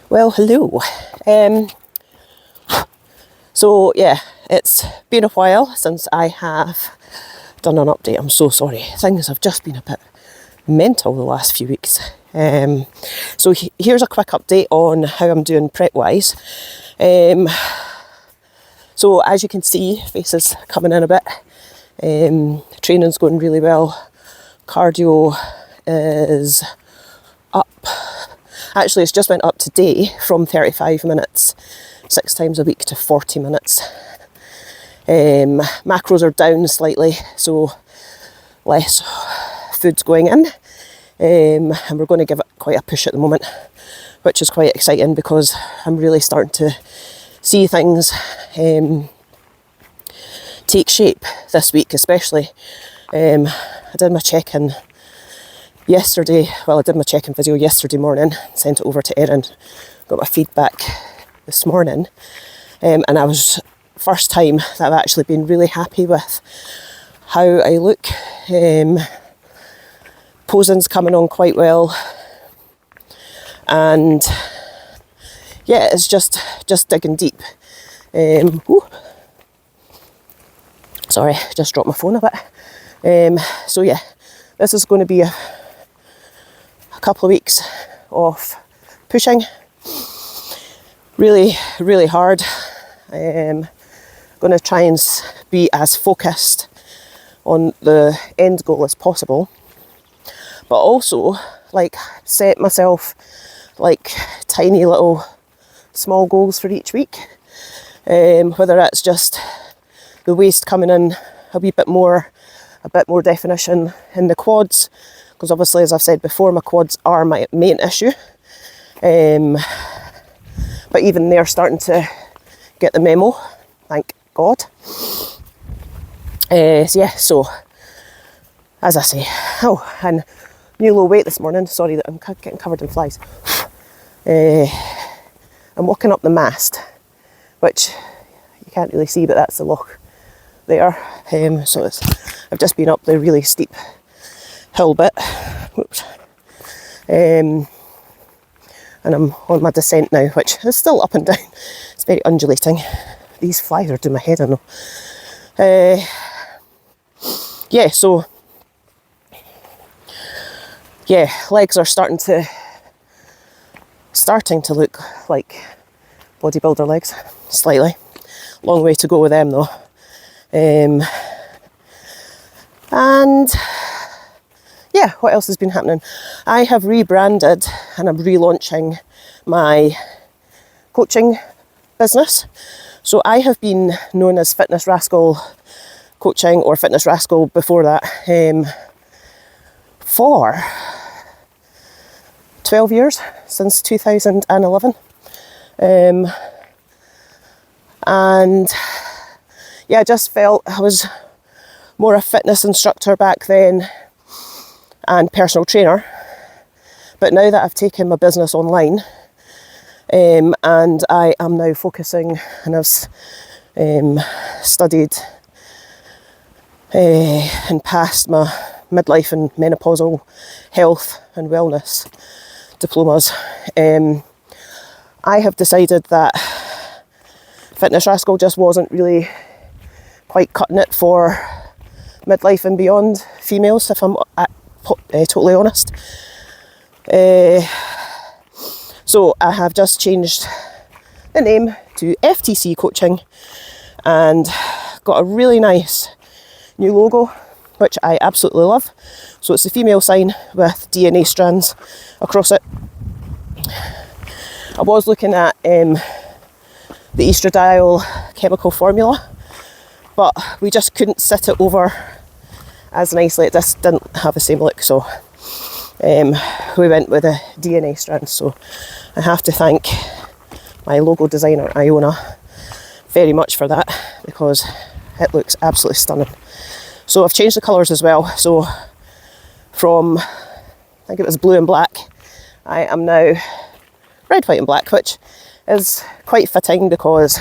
Well, hello. So yeah, it's been a while since I have done an update. I'm so sorry. Things have just been a bit mental the last few weeks. So here's a quick update on how I'm doing prep-wise. So as you can see, face is coming in a bit. Training's going really well. Cardio is up. Actually, it's just went up today from 35 minutes 6 times a week to 40 minutes. Macros are down slightly, so less food's going in. And we're going to give it quite a push at the moment, which is quite exciting because I'm really starting to see things take shape this week especially. I did my check-in yesterday, I did my check-in video yesterday morning, sent it over to Erin, got my feedback this morning, and I was, first time that I've actually been really happy with how I look. Posing's coming on quite well, and yeah, it's just digging deep. Sorry, just dropped my phone a bit. So yeah, this is going to be a couple of weeks of pushing, really hard. Going to try and be as focused on the end goal as possible, but also like set myself like tiny little small goals for each week, whether it's just the waist coming in a bit more definition in the quads, because obviously, as I've said before, my quads are my main issue, but even they're starting to get the memo, thank God. So as I say, and new low weight this morning, sorry that I'm getting covered in flies. I'm walking up the mast, which you can't really see, but that's the loch there. So I've just been up the really steep hill bit. Whoops. And I'm on my descent now, which is still up and down. It's very undulating. These flies are doing my head, I know. Legs are starting to look like bodybuilder legs, slightly. Long way to go with them though. And yeah, what else has been happening? I have rebranded and I'm relaunching my coaching business. So I have been known as Fitness Rascal Coaching, or Fitness Rascal before that, for 12 years, since 2011. And yeah, I just felt I was more a fitness instructor back then and personal trainer. But now that I've taken my business online, and I am now focusing, and I've studied and passed my midlife and menopausal health and wellness diplomas, I have decided that Fitness Rascal just wasn't really quite cutting it for midlife and beyond females, if I'm totally honest. So I have just changed the name to FTC Coaching and got a really nice new logo, which I absolutely love. So it's a female sign with DNA strands across it. I was looking at the estradiol chemical formula, but we just couldn't sit it over as nicely. It just didn't have the same look, so we went with the DNA strands. So I have to thank my logo designer Iona very much for that, because it looks absolutely stunning. So I've changed the colours as well. So from, I think it was blue and black, I am now red, white and black, which is quite fitting because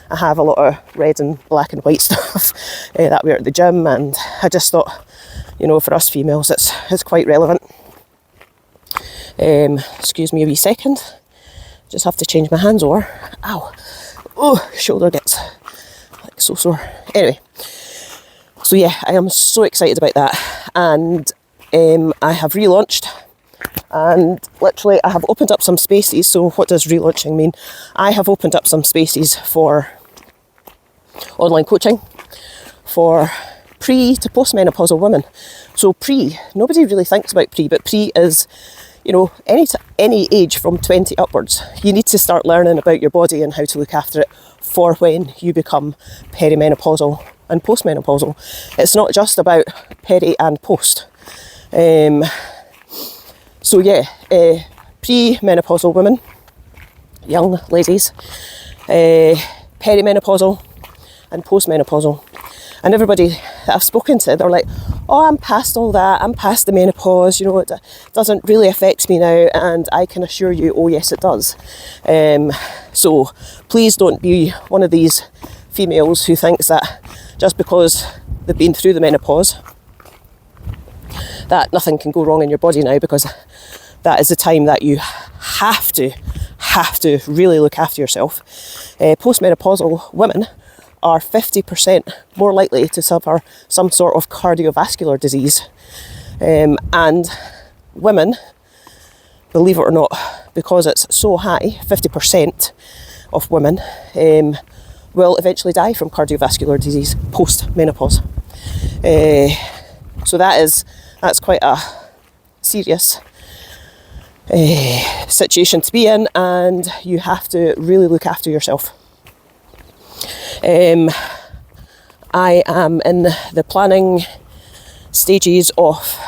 I have a lot of red and black and white stuff that we wear at the gym, and I just thought, you know, for us females it's quite relevant. Excuse me a wee second. Just have to change my hands over. Ow. Oh, shoulder gets like so sore. Anyway, so yeah, I am so excited about that. And I have relaunched, and literally I have opened up some spaces. So what does relaunching mean? I have opened up some spaces for online coaching for pre to postmenopausal women. So pre, nobody really thinks about pre, but pre is, you know, any age from 20 upwards. You need to start learning about your body and how to look after it for when you become perimenopausal and postmenopausal. It's not just about peri and post. So yeah, pre-menopausal women, young ladies, perimenopausal and postmenopausal. And everybody that I've spoken to, they're like, oh, I'm past all that, I'm past the menopause, you know, it doesn't really affect me now. And I can assure you, oh yes, it does. So please don't be one of these females who thinks that just because they've been through the menopause, that nothing can go wrong in your body now, because that is the time that you have to really look after yourself. Postmenopausal women are 50% more likely to suffer some sort of cardiovascular disease. And women, believe it or not, because it's so high, 50% of women will eventually die from cardiovascular disease post-menopause. So that's quite a serious situation to be in, and you have to really look after yourself. I am in the planning stages of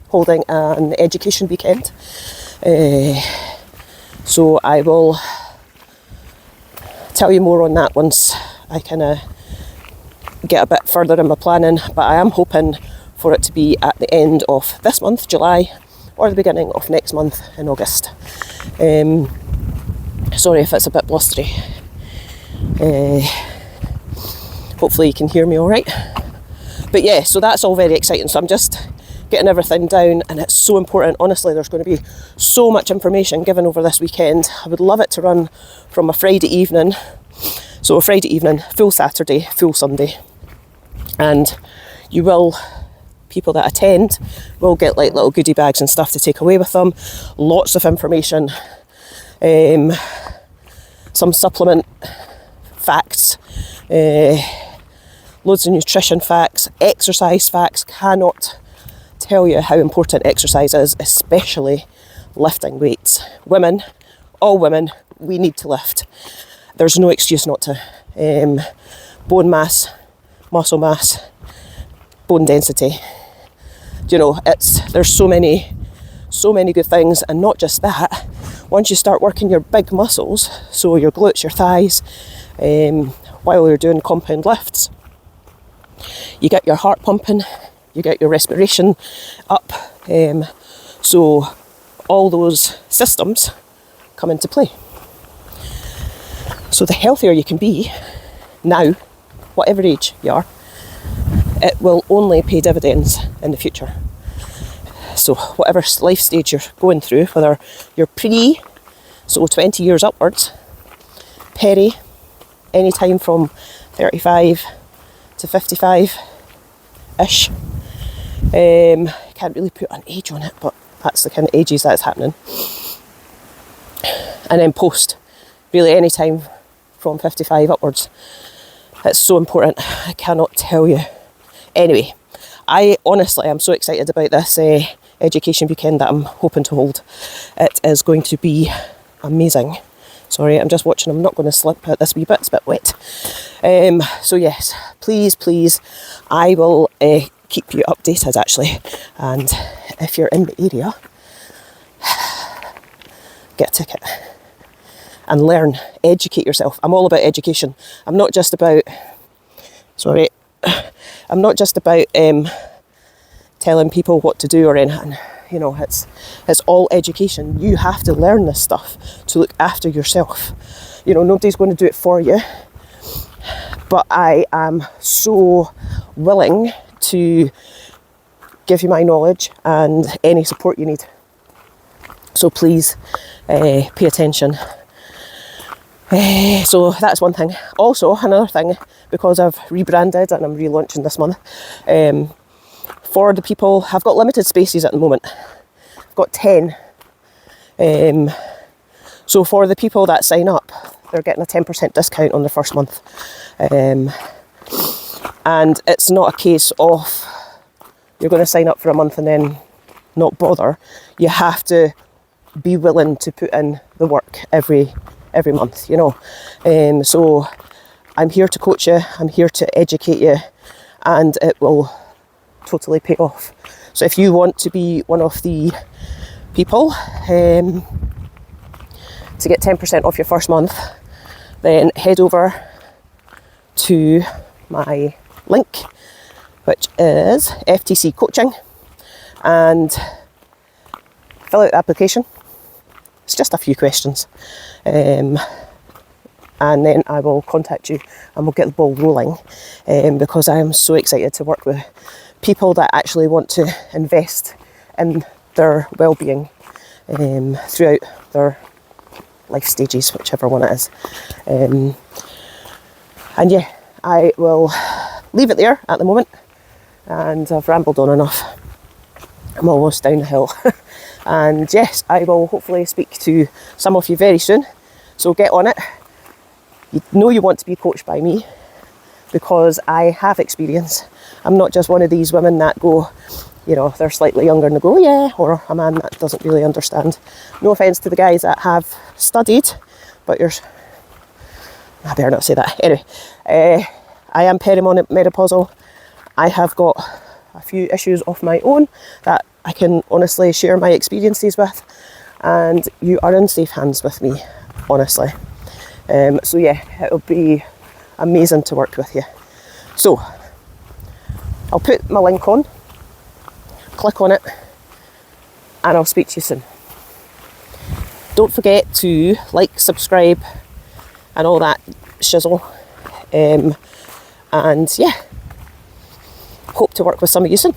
holding an education weekend. So I will tell you more on that once I kind of get a bit further in my planning, but I am hoping for it to be at the end of this month, July, or the beginning of next month in August. Sorry if it's a bit blustery. Hopefully you can hear me all right. But yeah, so that's all very exciting. So I'm just getting everything down, and it's so important. Honestly, there's going to be so much information given over this weekend. I would love it to run from a Friday evening. So a Friday evening, full Saturday, full Sunday. And you will, people that attend will get like little goodie bags and stuff to take away with them. Lots of information. Some supplement facts. Loads of nutrition facts, exercise facts. Cannot tell you how important exercise is, especially lifting weights. Women, all women, we need to lift. There's no excuse not to. Bone mass, muscle mass, bone density. You know, there's so many good things, and not just that. Once you start working your big muscles, so your glutes, your thighs, while you're doing compound lifts, you get your heart pumping, you get your respiration up, so all those systems come into play. So the healthier you can be now, whatever age you are, it will only pay dividends in the future. So whatever life stage you're going through, whether you're pre, so 20 years upwards, peri, any time from 35 to 55-ish. Can't really put an age on it, but that's the kind of ages that's happening. And then post, really any time from 55 upwards. It's so important, I cannot tell you. Anyway, I honestly am so excited about this education weekend that I'm hoping to hold. It is going to be amazing. Sorry, I'm just watching, I'm not going to slip out this wee bit, it's a bit wet. So yes, please, I will keep you updated actually. And if you're in the area, get a ticket and learn, educate yourself. I'm all about education. I'm not just about telling people what to do or anything. You know, it's all education. You have to learn this stuff to look after yourself. You know, nobody's going to do it for you. But I am so willing to give you my knowledge and any support you need. So please pay attention So that's one thing. Also, another thing, because I've rebranded and I'm relaunching this month, for the people, I've got limited spaces at the moment. I've got 10. So for the people that sign up, they're getting a 10% discount on the first month. And it's not a case of you're going to sign up for a month and then not bother. You have to be willing to put in the work every month, you know. So I'm here to coach you, I'm here to educate you, and it will totally pay off. So if you want to be one of the people to get 10% off your first month, then head over to my link, which is FTC Coaching, and fill out the application. It's just a few questions, and then I will contact you and we'll get the ball rolling, because I am so excited to work with people that actually want to invest in their well-being throughout their life stages, whichever one it is. And yeah, I will leave it there at the moment, and I've rambled on enough. I'm almost down the hill. And yes, I will hopefully speak to some of you very soon. So get on it. You know you want to be coached by me, because I have experience. I'm not just one of these women that go, you know, they're slightly younger and they go, yeah, or a man that doesn't really understand. No offence to the guys that have studied, but I better not say that. Anyway, I am perimenopausal. I have got a few issues of my own that I can honestly share my experiences with, and you are in safe hands with me, honestly. So yeah, it'll be amazing to work with you. So I'll put my link on, click on it, and I'll speak to you soon. Don't forget to like, subscribe, and all that shizzle. And yeah, hope to work with some of you soon.